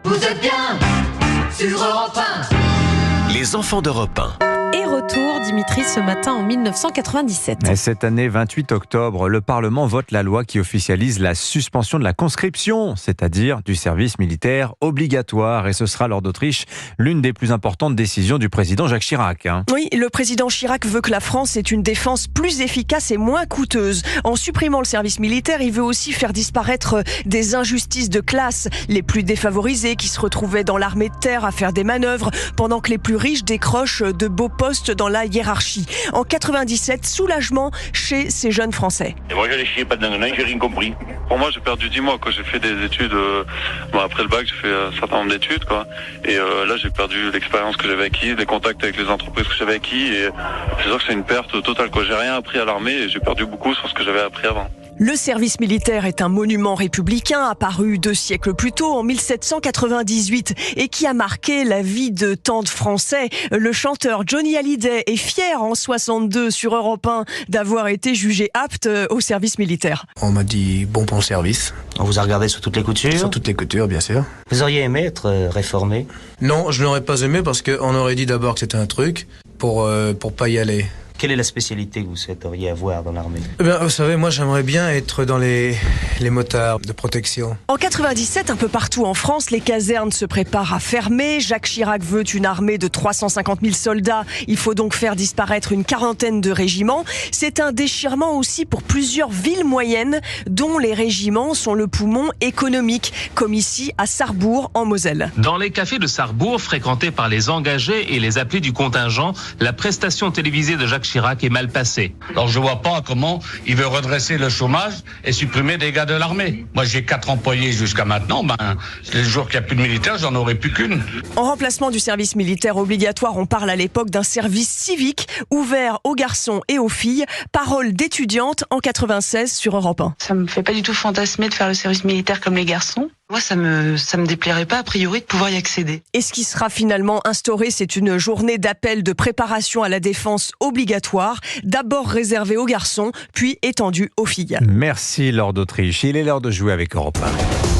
Vous êtes bien sur Europe 1. Les enfants d'Europe 1. Et retour, Dimitri, ce matin en 1997. Et cette année, 28 octobre, le Parlement vote la loi qui officialise la suspension de la conscription, c'est-à-dire du service militaire obligatoire. Et ce sera, lors d'Autriche, l'une des plus importantes décisions du président Jacques Chirac. Oui, le président Chirac veut que la France ait une défense plus efficace et moins coûteuse. En supprimant le service militaire, il veut aussi faire disparaître des injustices de classe. Les plus défavorisés qui se retrouvaient dans l'armée de terre à faire des manœuvres, pendant que les plus riches décrochent de beaux postes dans la hiérarchie. En 97, soulagement chez ces jeunes Français. Et moi j'allais chier pas dedans, j'ai rien compris. Pour moi j'ai perdu 10 mois, j'ai fait des études, après le bac j'ai fait un certain nombre d'études, et là j'ai perdu l'expérience que j'avais acquise, les contacts avec les entreprises que j'avais acquis, et c'est sûr que c'est une perte totale, j'ai rien appris à l'armée et j'ai perdu beaucoup sur ce que j'avais appris avant. Le service militaire est un monument républicain apparu 2 siècles plus tôt, en 1798, et qui a marqué la vie de tant de Français. Le chanteur Johnny Hallyday est fier en 62 sur Europe 1 d'avoir été jugé apte au service militaire. On m'a dit bon pour le service. On vous a regardé sur toutes les coutures? Sur toutes les coutures, bien sûr. Vous auriez aimé être réformé? Non, je n'aurais pas aimé parce qu'on aurait dit d'abord que c'était un truc pour pas y aller. Quelle est la spécialité que vous souhaiteriez avoir dans l'armée? Vous savez, moi j'aimerais bien être dans les motards de protection. En 97, un peu partout en France, les casernes se préparent à fermer. Jacques Chirac veut une armée de 350 000 soldats. Il faut donc faire disparaître une quarantaine de régiments. C'est un déchirement aussi pour plusieurs villes moyennes dont les régiments sont le poumon économique, comme ici à Sarrebourg en Moselle. Dans les cafés de Sarrebourg, fréquentés par les engagés et les appelés du contingent, la prestation télévisée de Jacques Chirac est mal passé. Alors je vois pas comment il veut redresser le chômage et supprimer des gars de l'armée. Moi j'ai 4 employés jusqu'à maintenant, les jours qu'il n'y a plus de militaires, j'en aurai plus qu'une. En remplacement du service militaire obligatoire, on parle à l'époque d'un service civique ouvert aux garçons et aux filles. Parole d'étudiante en 96 sur Europe 1. Ça me fait pas du tout fantasmer de faire le service militaire comme les garçons. Moi, ça me déplairait pas, a priori, de pouvoir y accéder. Et ce qui sera finalement instauré, c'est une journée d'appel de préparation à la défense obligatoire, d'abord réservée aux garçons, puis étendue aux filles. Merci, Lord d'Autriche. Il est l'heure de jouer avec Europe 1.